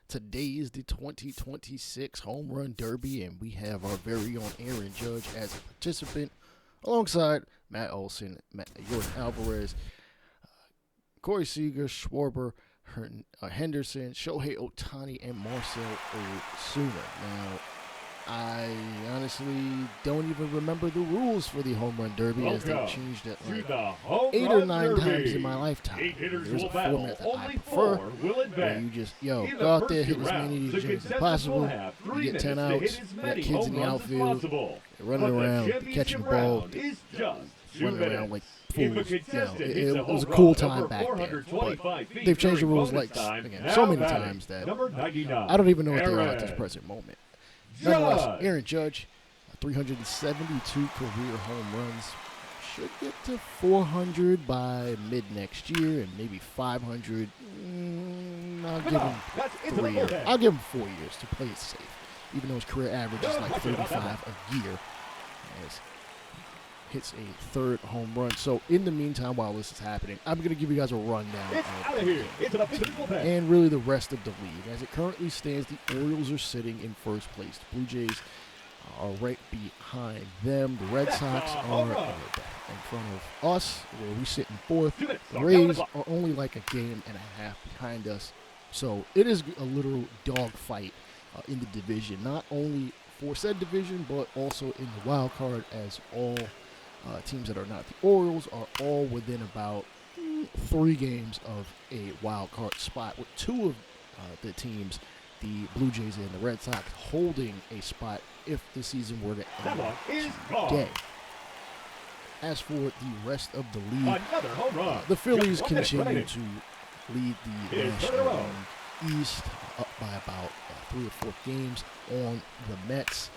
Today is the 2026 Home Run Derby, and we have our very own Aaron Judge as a participant, alongside Matt Olson, Jordan Alvarez, Corey Seager, Schwarber, Henderson, Shohei Ohtani, and Marcell Ozuna. Now, I honestly don't even remember the rules for the Home Run Derby, as they changed it like 8 or 9 times in my lifetime. There's a format that I prefer, where you just, go out there, hit as many as possible, you get 10 outs, you got kids in the outfield, they're running around, they're catching the ball, running around like fools. It was a cool time back then, but they've changed the rules like, again, so many times that I don't even know what they are at this present moment. Nonetheless, Aaron Judge, 372 career home runs, should get to 400 by mid-next year, and maybe 500. I'll give him 3 years. I'll give him 4 years to play it safe, even though his career average is like 35 a year. As hits a third home run. So in the meantime, while this is happening, I'm going to give you guys a rundown and really the rest of the league. As it currently stands, the Orioles are sitting in first place. The Blue Jays are right behind them. The Red Sox are in front of us, where we sit in fourth. The Rays are only like a game and a half behind us. So it is a literal dogfight in the division, not only for said division, but also in the wild card, as all teams that are not the Orioles are all within about 3 games of a wild card spot, with 2 of the teams, the Blue Jays and the Red Sox, holding a spot if the season were to end today. As for the rest of the league, the Phillies continue to lead the National League East, up by about 3 or 4 games on the Mets.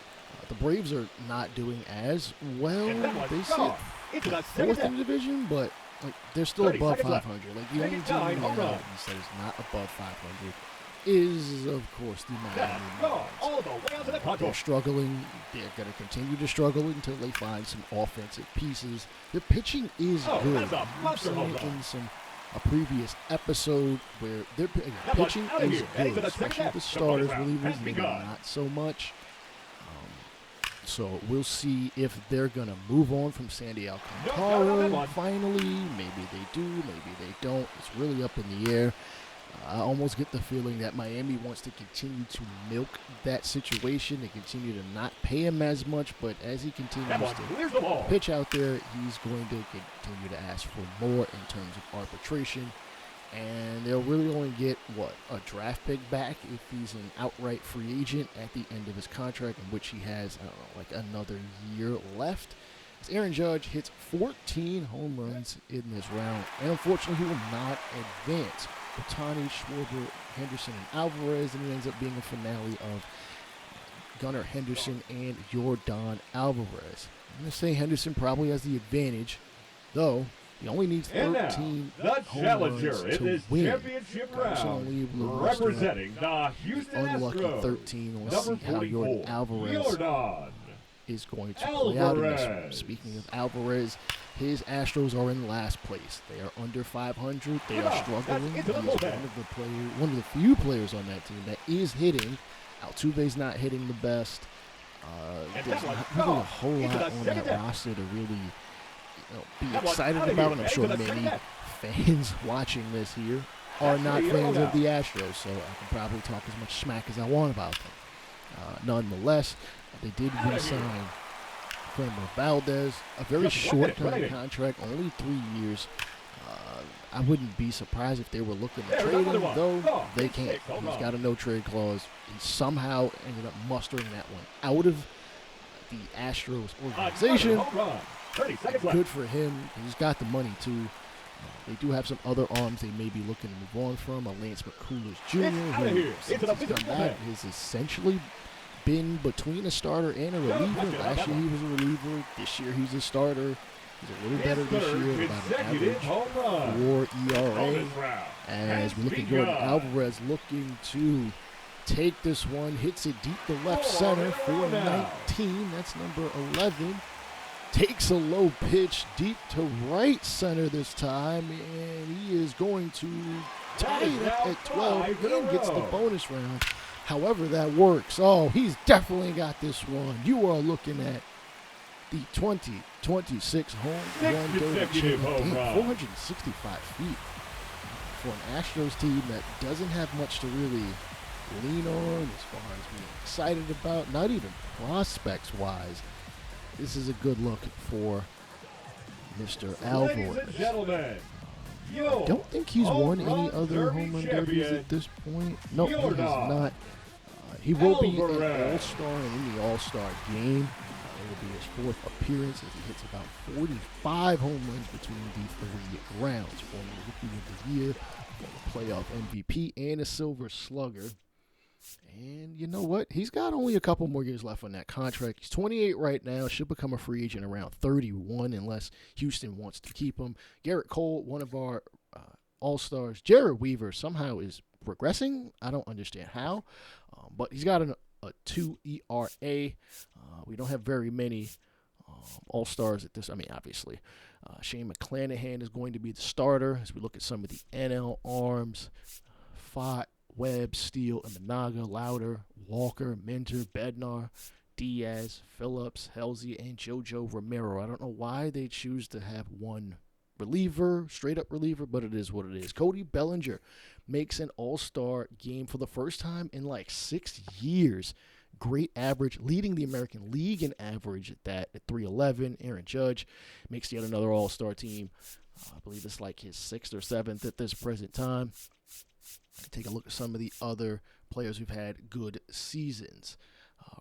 The Braves are not doing as well. They sit 4th in the division, but they're still above 500. Like, the only team in the NL East that is not above 500 is, of course, the Miami Marlins. They're struggling. They're going to continue to struggle until they find some offensive pieces. The pitching is good. I've seen it in some a previous episode where their pitching is good, especially the starters, relievers, maybe not so much. So we'll see if they're going to move on from Sandy Alcantara finally. Maybe they do, maybe they don't. It's really up in the air. I almost get the feeling that Miami wants to continue to milk that situation and continue to not pay him as much, but as he continues to pitch out there, he's going to continue to ask for more in terms of arbitration. And they'll really only get, a draft pick back if he's an outright free agent at the end of his contract, in which he has, another year left. As Aaron Judge hits 14 home runs in this round, and unfortunately he will not advance. Ohtani, Schwarber, Henderson, and Alvarez, and it ends up being a finale of Gunnar Henderson and Jordan Alvarez. I'm going to say Henderson probably has the advantage, though. He only needs 13 home runs to win. Personally, representing the Houston unlucky Astros, 13. We'll see how Jordan Alvarez is going to play out in this one. Speaking of Alvarez, his Astros are in last place. They are under 500. They are struggling. He is one of the few players on that team that is hitting. Altuve's not hitting the best. There's not really a whole lot on that roster to really be excited about, and I'm sure many fans watching this here are not fans of the Astros, so I can probably talk as much smack as I want about them. Nonetheless, they did re-sign Framber Valdez, a very short-term contract, only 3 years. I wouldn't be surprised if they were looking to trade him, though they can't. He's got a no-trade clause. He somehow ended up mustering that one out of the Astros organization. Good for him. He's got the money, too. They do have some other arms they may be looking to move on from. Lance McCullers Jr., who, since he's come back, has essentially been between a starter and a reliever. Last year he was a reliever. This year he's a starter. He's a little better this year, about an average 4 ERA. As we look at Jordan Alvarez looking to take this one, hits it deep to left center for 19. That's number 11. Takes a low pitch deep to right center this time, and he is going to tied up at 12 and gets the bonus round. However that works. Oh, he's definitely got this one. You are looking at the 2026 home run derby champion. 465 feet for an Astros team that doesn't have much to really lean on as far as being excited about, not even prospects-wise. This is a good look for Mr. Alvarez. Ladies and gentlemen, I don't think he's won any other home run derbies at this point. No, he has not. He will be an all-star and in the all-star game. It will be his fourth appearance as he hits about 45 home runs between the 3 rounds. Former Rookie of the Year, former playoff MVP, and a Silver Slugger. And you know what? He's got only a couple more years left on that contract. He's 28 right now. Should become a free agent around 31 unless Houston wants to keep him. Garrett Cole, one of our all-stars. Jared Weaver somehow is regressing. I don't understand how. But he's got a 2 ERA. We don't have very many all-stars at this. I mean, obviously. Shane McClanahan is going to be the starter as we look at some of the NL arms. Fott, Webb, Steele, Imanaga, Lauder, Walker, Minter, Bednar, Diaz, Phillips, Halsey, and JoJo Romero. I don't know why they choose to have one reliever, straight-up reliever, but it is what it is. Cody Bellinger makes an all-star game for the first time in like 6 years. Great average, leading the American League in average at that at 311. Aaron Judge makes yet another all-star team. I believe it's like his 6th or 7th at this present time. Take a look at some of the other players who've had good seasons.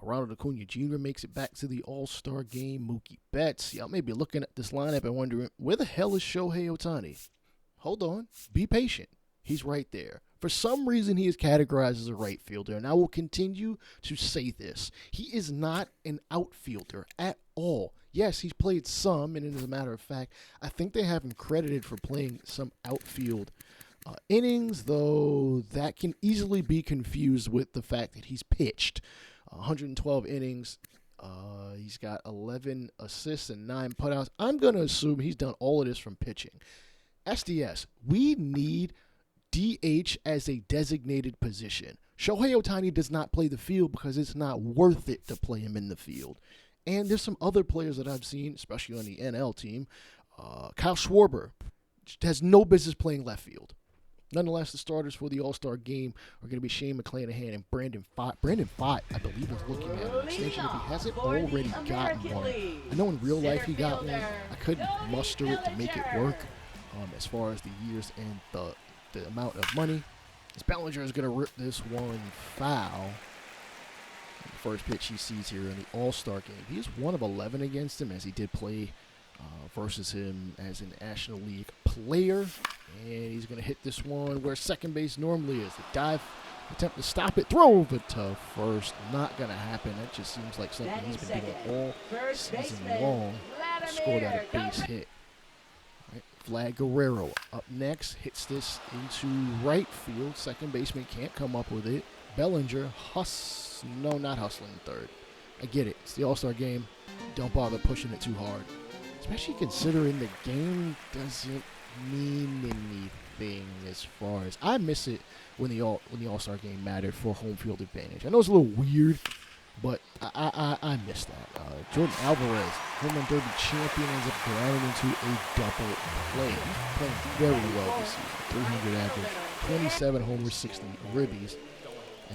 Ronald Acuna Jr. makes it back to the All-Star game. Mookie Betts. Y'all may be looking at this lineup and wondering, where the hell is Shohei Ohtani? Hold on. Be patient. He's right there. For some reason, he is categorized as a right fielder, and I will continue to say this. He is not an outfielder at all. Yes, he's played some, and as a matter of fact, I think they have him credited for playing some outfield innings, though that can easily be confused with the fact that he's pitched 112 innings. He's got 11 assists and 9 putouts. I'm going to assume he's done all of this from pitching. SDS, we need DH as a designated position. Shohei Ohtani does not play the field because it's not worth it to play him in the field. And there's some other players that I've seen, especially on the NL team. Kyle Schwarber has no business playing left field. Nonetheless, the starters for the All-Star game are going to be Shane McClanahan and Brandon Fott. Brandon Fott, I believe, is looking at an extension if he hasn't already gotten one. I know in real life he got one. I couldn't muster it to make it work as far as the years and the amount of money. As Bellinger is going to rip this one foul. The first pitch he sees here in the All-Star game. He is 1 of 11 against him as he did play versus him as an National League player. And he's going to hit this one where second base normally is. The dive attempt to stop it. Throw over to first. Not going to happen. That just seems like something he's been doing all season long. Score that a base hit. All right, Vlad Guerrero up next. Hits this into right field. Second baseman can't come up with it. Bellinger not hustling third. I get it. It's the All-Star game. Don't bother pushing it too hard. Especially considering the game doesn't mean anything as far as I miss it when the All-Star game mattered for home field advantage. I know it's a little weird, but I miss that. Jordan Alvarez, home run derby champion, ends up grounding into a double play. He's playing very well this season. 300 average, 27 homers, 60 ribbies.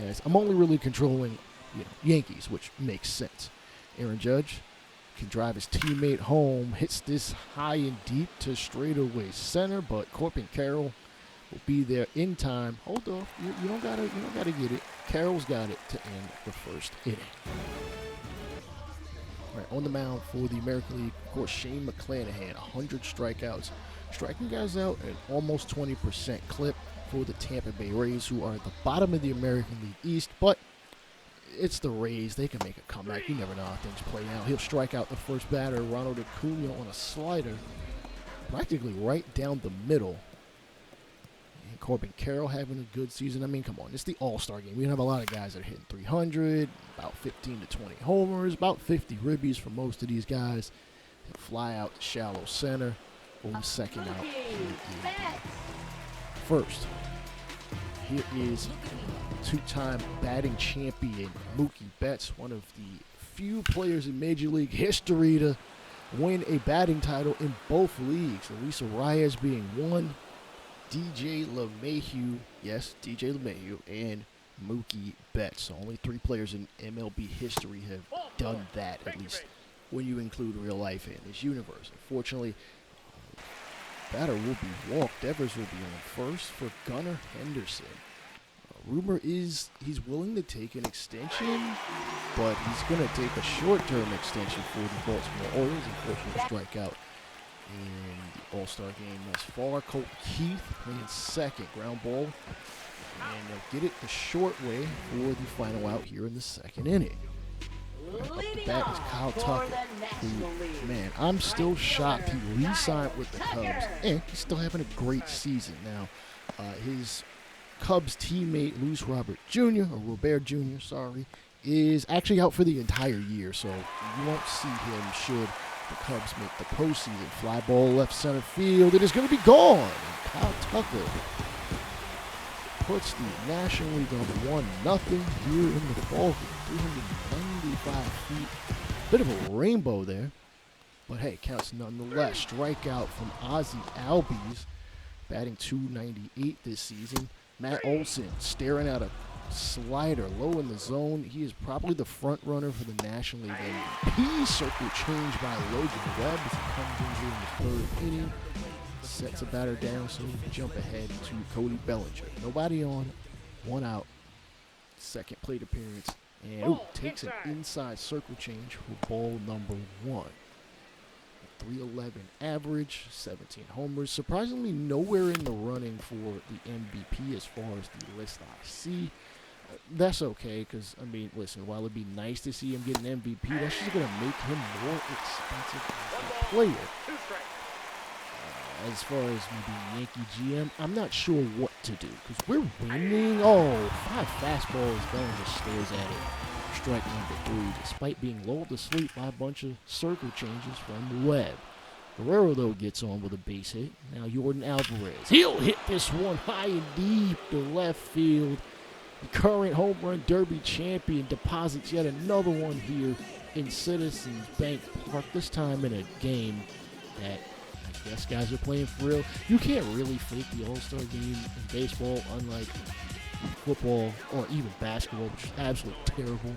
As I'm only really controlling, Yankees, which makes sense. Aaron Judge can drive his teammate home, hits this high and deep to straightaway center, but Corbin Carroll will be there in time. Hold off, you don't gotta get it. Carroll's got it to end the first inning. All right, on the mound for the American League, of course, Shane McClanahan, 100 strikeouts, striking guys out at almost 20% clip for the Tampa Bay Rays, who are at the bottom of the American League East, but it's the Rays. They can make a comeback. You never know how things play out. He'll strike out the first batter, Ronald Acuna, on a slider, practically right down the middle. And Corbin Carroll having a good season. I mean, come on. It's the All-Star game. We have a lot of guys that are hitting 300, about 15 to 20 homers, about 50 ribbies for most of these guys. He'll fly out to shallow center, or second out here in the first. here is two-time batting champion Mookie Betts, one of the few players in Major League history to win a batting title in both leagues. Luis Arias being one, DJ LeMahieu, yes, DJ LeMahieu, and Mookie Betts. So only 3 players in MLB history have done that, at least when you include real life in this universe. Unfortunately, batter will be walked. Devers will be on first for Gunnar Henderson. Rumor is he's willing to take an extension, but he's going to take a short-term extension for the Baltimore Orioles. Unfortunately, strikeout in the All-Star game thus far. Colt Keith playing second, ground ball, and they'll get it the short way for the final out here in the second inning. Up the bat is Kyle Tucker, who, man, I'm still shocked he re-signed with the Cubs, and he's still having a great season. Now, his Cubs teammate, Luis Robert Jr., is actually out for the entire year, so you won't see him should the Cubs make the postseason. Fly ball left center field. It is going to be gone. And Kyle Tucker puts the National League on 1-0 here in the ball game. 395 feet. Bit of a rainbow there, but hey, counts nonetheless. Strikeout from Ozzie Albies, batting .298 this season. Matt Olson staring at a slider low in the zone. He is probably the front runner for the National League MVP. Circle change by Logan Webb as he comes in here in the 3rd inning. Sets a batter down, so we jump ahead to Cody Bellinger. Nobody on, 1 out. Second plate appearance. And takes an inside circle change for ball number 1. 311 average, 17 homers. Surprisingly, nowhere in the running for the MVP as far as the list I see. That's okay, because, I mean, listen, while it'd be nice to see him get an MVP, that's just going to make him more expensive as a player. As far as maybe Yankee GM, I'm not sure what to do, because we're winning. 5 fastballs. Bellinger stares at it. Strike number 3, despite being lulled to sleep by a bunch of circle changes from Webb. Guerrero, though, gets on with a base hit. Now Jordan Alvarez. He'll hit this one high and deep to left field. The current home run derby champion deposits yet another one here in Citizens Bank Park, this time in a game that I guess guys are playing for real. You can't really fake the All-Star game in baseball, unlike football or even basketball, which is absolutely terrible.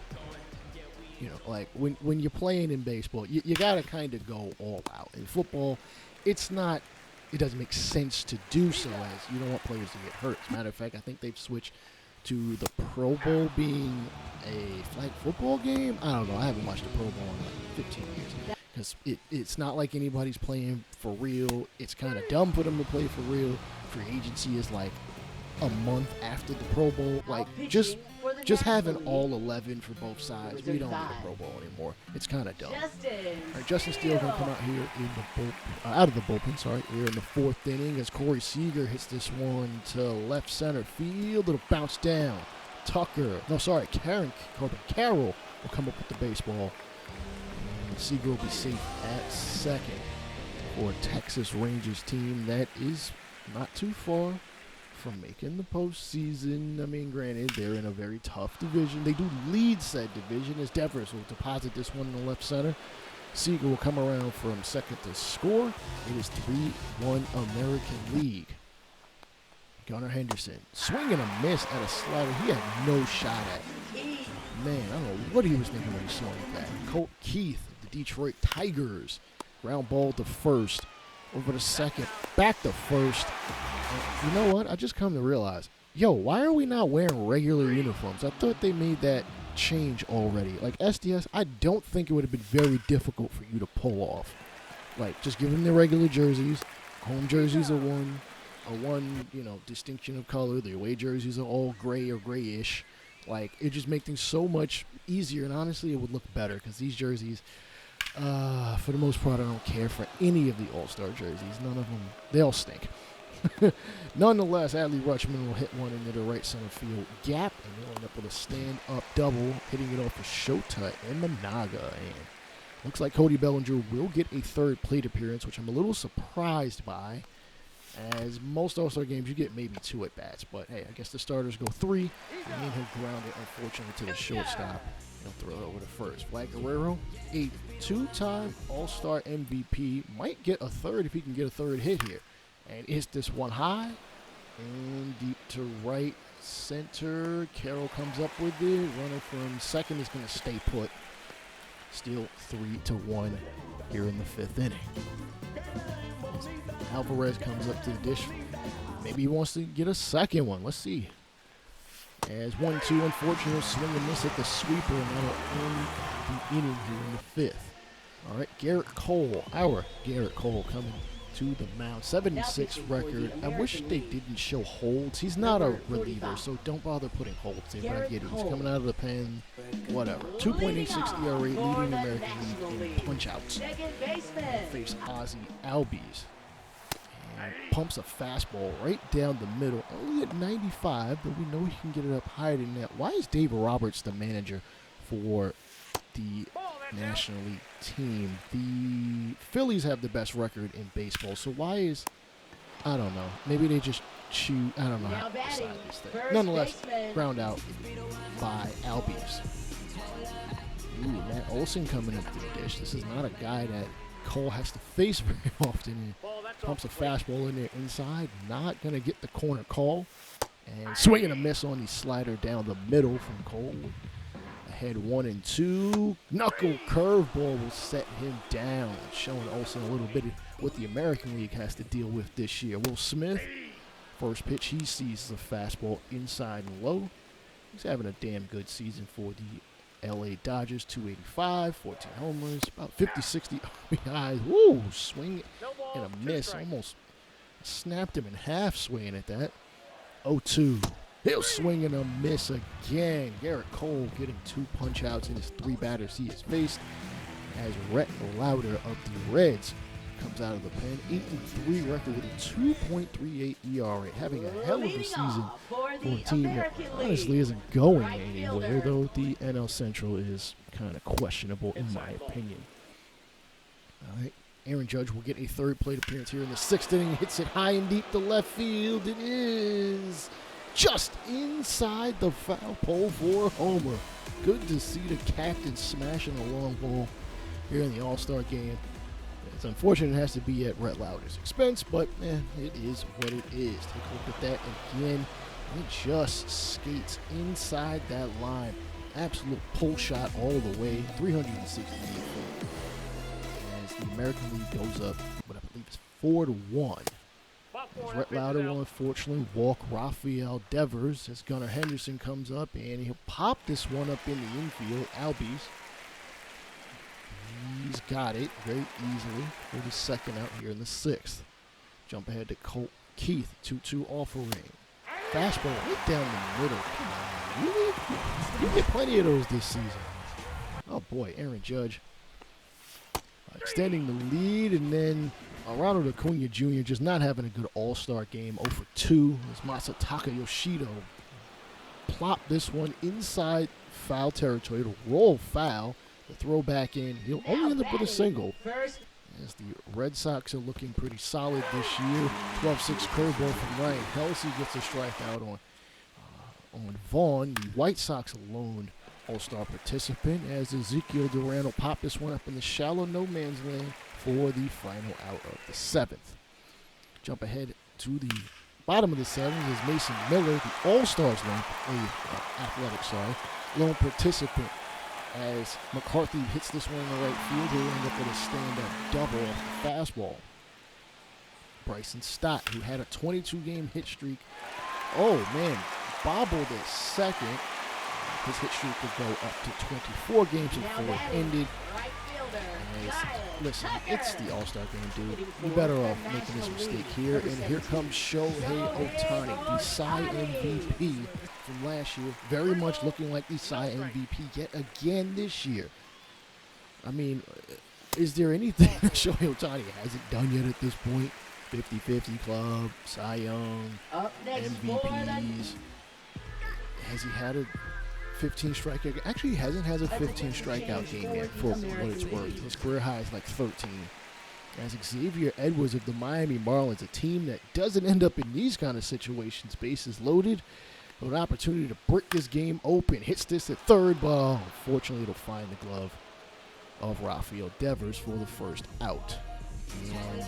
You know, like when you're playing in baseball, you got to kind of go all out. In football, it doesn't make sense to do so, as you don't want players to get hurt. As a matter of fact, I think they've switched to the Pro Bowl being a flag football game. I don't know. I haven't watched the Pro Bowl in like 15 years. Because it's not like anybody's playing for real. It's kind of dumb for them to play for real. Free agency is like a month after the Pro Bowl. Like, just having all 11 for both sides. We don't need a Pro Bowl anymore. It's kind of dumb. All right, Justin Steele going to come out here in the out of the bullpen, here in the 4th inning as Corey Seager hits this one to left center field. It'll bounce down. Carroll will come up with the baseball. Seager will be safe at second for a Texas Rangers team that is not too far from making the postseason. I mean, granted, they're in a very tough division. They do lead said division as Devers will deposit this one in the left center. Seager will come around from second to score. It is 3-1 American League. Gunnar Henderson swinging a miss at a slider he had no shot at. Man, I don't know what he was thinking when he swung at that. Colt Keith, the Detroit Tigers, ground ball to first, over to second, back to first. And you know what? I just come to realize, why are we not wearing regular uniforms? I thought they made that change already. Like SDS, I don't think it would have been very difficult for you to pull off. Like, just give them the regular jerseys. Home jerseys are one, distinction of color. The away jerseys are all gray or grayish. Like, it just makes things so much easier, and honestly, it would look better because these jerseys, for the most part, I don't care for any of the All-Star jerseys. None of them, they all stink. Nonetheless, Adley Rutschman will hit one into the right center field gap, and they'll end up with a stand-up double, hitting it off for Shota and Managa. And looks like Cody Bellinger will get a 3rd plate appearance, which I'm a little surprised by. As most All-Star games, you get maybe 2 at-bats. But, hey, I guess the starters go 3. And he'll ground it, unfortunately, to the shortstop. He'll throw it over to first. Vlad Guerrero, a 2-time All-Star MVP. Might get a third if he can get a third hit here. And hits this one high. And deep to right center. Carroll comes up with it. Runner from second is going to stay put. Still 3-1 here in the 5th inning. Alvarez comes up to the dish. Maybe he wants to get a second one. Let's see. As 1-2, unfortunate swing and miss at the sweeper, and that'll end the inning here in the 5th. All right, Garrett Cole, our Garrett Cole, coming to the mound. 76 record. I wish they didn't show holds. He's not a reliever, so don't bother putting holds in. But I get it. He's coming out of the pen. Whatever. 2.86 ERA, leading the American League in punch-outs. Face Ozzy Albies. And pumps a fastball right down the middle. Only at 95, but we know he can get it up higher than that. Why is David Roberts the manager for the National League team? The Phillies have the best record in baseball, so why is, I don't know, maybe they just choose, I don't know how to decide this thing. Nonetheless, ground out by Albies. Ooh, Matt Olson coming up to the dish. This is not a guy that Cole has to face very often. Pumps a fastball in there inside, not going to get the corner call. And swing and a miss on the slider down the middle from Cole. Ahead 1-2. Knuckle curveball will set him down, showing Olsen a little bit of what the American League has to deal with this year. Will Smith, first pitch he sees is a fastball inside and low. He's having a damn good season for the LA Dodgers. 285, 14 homers, about 50, 60 RBIs. Woo, swing and a miss. Almost snapped him in half swinging at that. 0-2. He'll swing and a miss again. Garrett Cole getting 2 punch-outs in his 3 batters he has faced. As Rhett Lauder of the Reds comes out of the pen. 8-3 record with a 2.38 ERA. Having a hell of a season for a team that honestly isn't going anywhere, though the NL Central is kind of questionable in my opinion. All right. Aaron Judge will get a 3rd plate appearance here in the 6th inning. Hits it high and deep to left field. It is just inside the foul pole for a homer. Good to see the captain smashing a long ball here in the All-Star game. It's unfortunate it has to be at Rhett Lauder's expense, but it is what it is. Take a look at that again. It just skates inside that line. Absolute pull shot all the way, 368 feet. As the American League goes up, what I believe is 4-1. As Rhett Lauder will unfortunately walk Rafael Devers as Gunnar Henderson comes up, and he'll pop this one up in the infield. Albies. He's got it very easily for the 2nd out here in the 6th. Jump ahead to Colt Keith, 2-2 offering. Fastball right down the middle. Come on, really? You get plenty of those this season. Oh boy, Aaron Judge extending the lead, and then Ronald Acuna Jr. just not having a good all-star game. 0-for-2 as Masataka Yoshida plopped this one inside foul territory. It'll roll foul. The throw back in. He'll only end up with a single. As the Red Sox are looking pretty solid this year. 12-6 curveball from Ryan Helsley gets a strikeout on Vaughn. The White Sox alone all-star participant as Ezekiel Duran will pop this one up in the shallow no man's land for the final out of the 7th. Jump ahead to the bottom of the 7th is Mason Miller, the All-Stars lone participant. As McCarthy hits this one in the right field, he'll end up with a stand-up double off the fastball. Bryson Stott, who had a 22-game hit streak, bobbled at second. His hit streak could go up to 24 games before it ended. Listen, it's the All-Star game, dude. You're better off making this mistake here. And here comes Shohei Ohtani, the Cy MVP from last year. Very much looking like the Cy MVP yet again this year. I mean, is there anything that Shohei Ohtani hasn't done yet at this point? 50-50 club, Cy Young, MVPs. Has he had a 15 strikeout? Actually, he hasn't had a 15 strikeout game yet, for what it's worth. His career high is like 13. as Xavier Edwards of the Miami Marlins, a team that doesn't end up in these kind of situations, bases loaded, with an opportunity to break this game open, hits this at third, but unfortunately it'll find the glove of Rafael Devers for the first out. And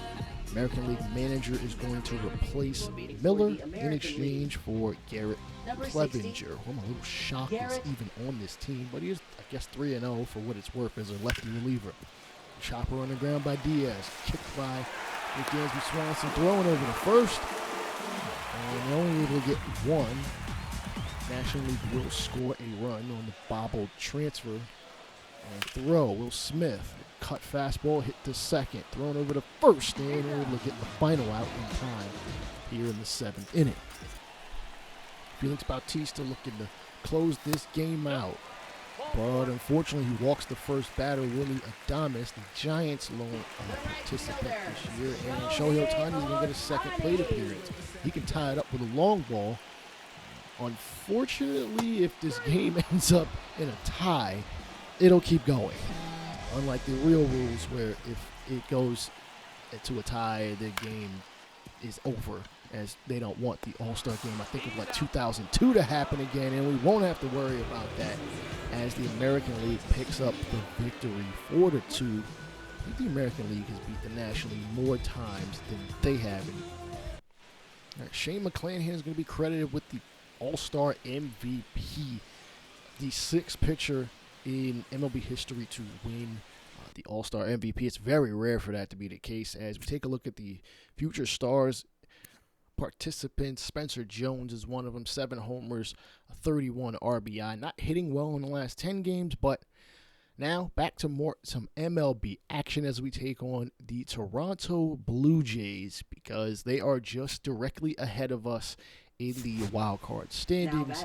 American League manager is going to replace Miller in exchange for Garrett Clevenger. I'm a little shocked he's even on this team, but he is, I guess, 3-0 for what it's worth as a lefty reliever. Chopper on the ground by Diaz, kicked by Dansby Swanson, throwing over the first, and they're only able to get one. National League will score a run on the bobbled transfer and throw. Will Smith, cut fastball, hit the second, thrown over the first, and able to get the final out in time here in the 7th inning. Felix Bautista looking to close this game out, but unfortunately he walks the first batter, Willie Adames, the Giants' lone participant this year, and Shohei Ohtani is going to get a second plate appearance. He can tie it up with a long ball. Unfortunately, if this game ends up in a tie, it'll keep going. Unlike the real rules where if it goes to a tie, the game is over, as they don't want the All-Star game, I think, of like 2002 to happen again, and we won't have to worry about that as the American League picks up the victory 4-2. I think the American League has beat the National League more times than they have. All right, Shane McClanahan is going to be credited with the All-Star MVP, the 6th pitcher in MLB history to win the All-Star MVP. It's very rare for that to be the case. As we take a look at the future stars participants, Spencer Jones is one of them, 7 homers, 31 RBI. Not hitting well in the last 10 games, but now back to some MLB action as we take on the Toronto Blue Jays, because they are just directly ahead of us in the wild card standings.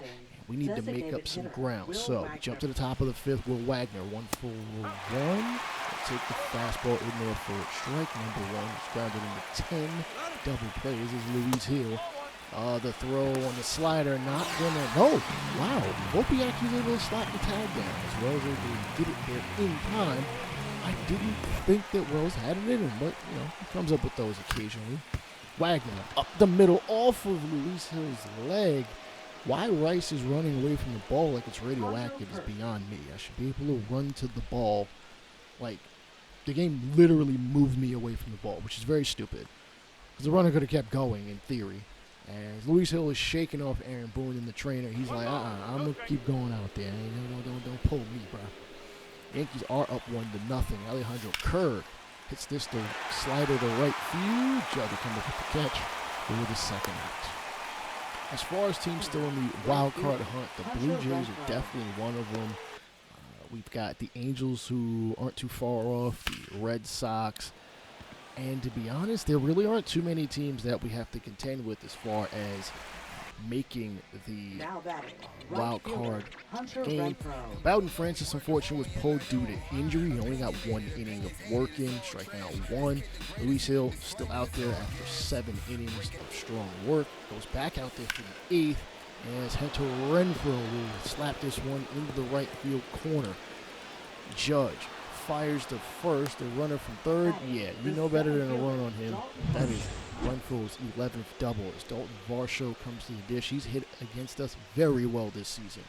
We need to make up some ground. So we jump to the top of the 5th. Will Wagner, 1-for-1. Take the fastball in there for strike number 1. It's grounded into 10. Double plays is Luis Hill. The throw on the slider, not gonna. No, wow. Volpe actually was able to slap the tag down as well as able to get it there in time. I didn't think that Wells had it in him, but he comes up with those occasionally. Wagner up the middle off of Luis Hill's leg. Why Rice is running away from the ball like it's radioactive is beyond me. I should be able to run to the ball. Like, the game literally moved me away from the ball, which is very stupid. Because the runner could have kept going in theory. As Luis Hill is shaking off Aaron Boone and the trainer, he's like, I'm going to keep going out there. Don't pull me, bro. Yankees are up 1-0. Alejandro Kirk hits this to slider to right field. Judge will come up with the catch for the second out. As far as teams still in the wild card hunt, the Blue Jays are definitely one of them. We've got the Angels, who aren't too far off, the Red Sox, and to be honest, there really aren't too many teams that we have to contend with as far as making the wild card game. Bowden Francis, unfortunately, was pulled due to injury. He only got 1 inning of working, striking out 1. Luis Hill still out there after 7 innings of strong work. Goes back out there for the 8th, as Hector Renfroe will slap this one into the right field corner. Judge fires the first, the runner from third. Yeah, you know better than a run on him. That is Renfroe's 11th double. As Dalton Varsho comes to the dish. He's hit against us very well this season.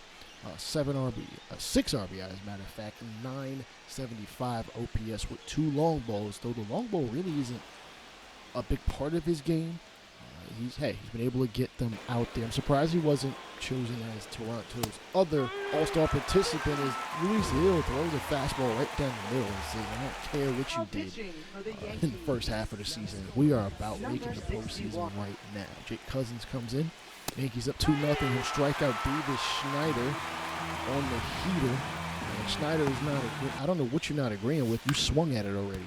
6 RBI, as a matter of fact, 975 OPS with 2 long balls, though the long ball really isn't a big part of his game. He's been able to get them out there. I'm surprised he wasn't chosen as Toronto's other All-Star participant, as Luis Hill throws a fastball right down the middle and says, I don't care what you did in the first half of the season. We are about making the postseason right now. Jake Cousins comes in. Yankees up 2-0. He'll strike out Davis Schneider on the heater. And Schneider is not I don't know what you're not agreeing with. You swung at it already.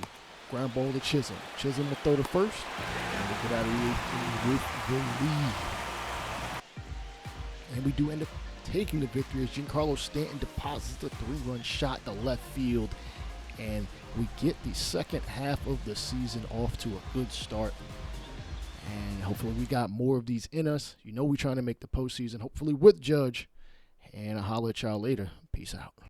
Ground ball to Chisholm. Chisholm will throw the first. And we get out of the 8th with the lead. And we do end up taking the victory as Giancarlo Stanton deposits a 3-run shot to left field. And we get the second half of the season off to a good start. And hopefully we got more of these in us. We're trying to make the postseason, hopefully with Judge. And I'll holler at y'all later. Peace out.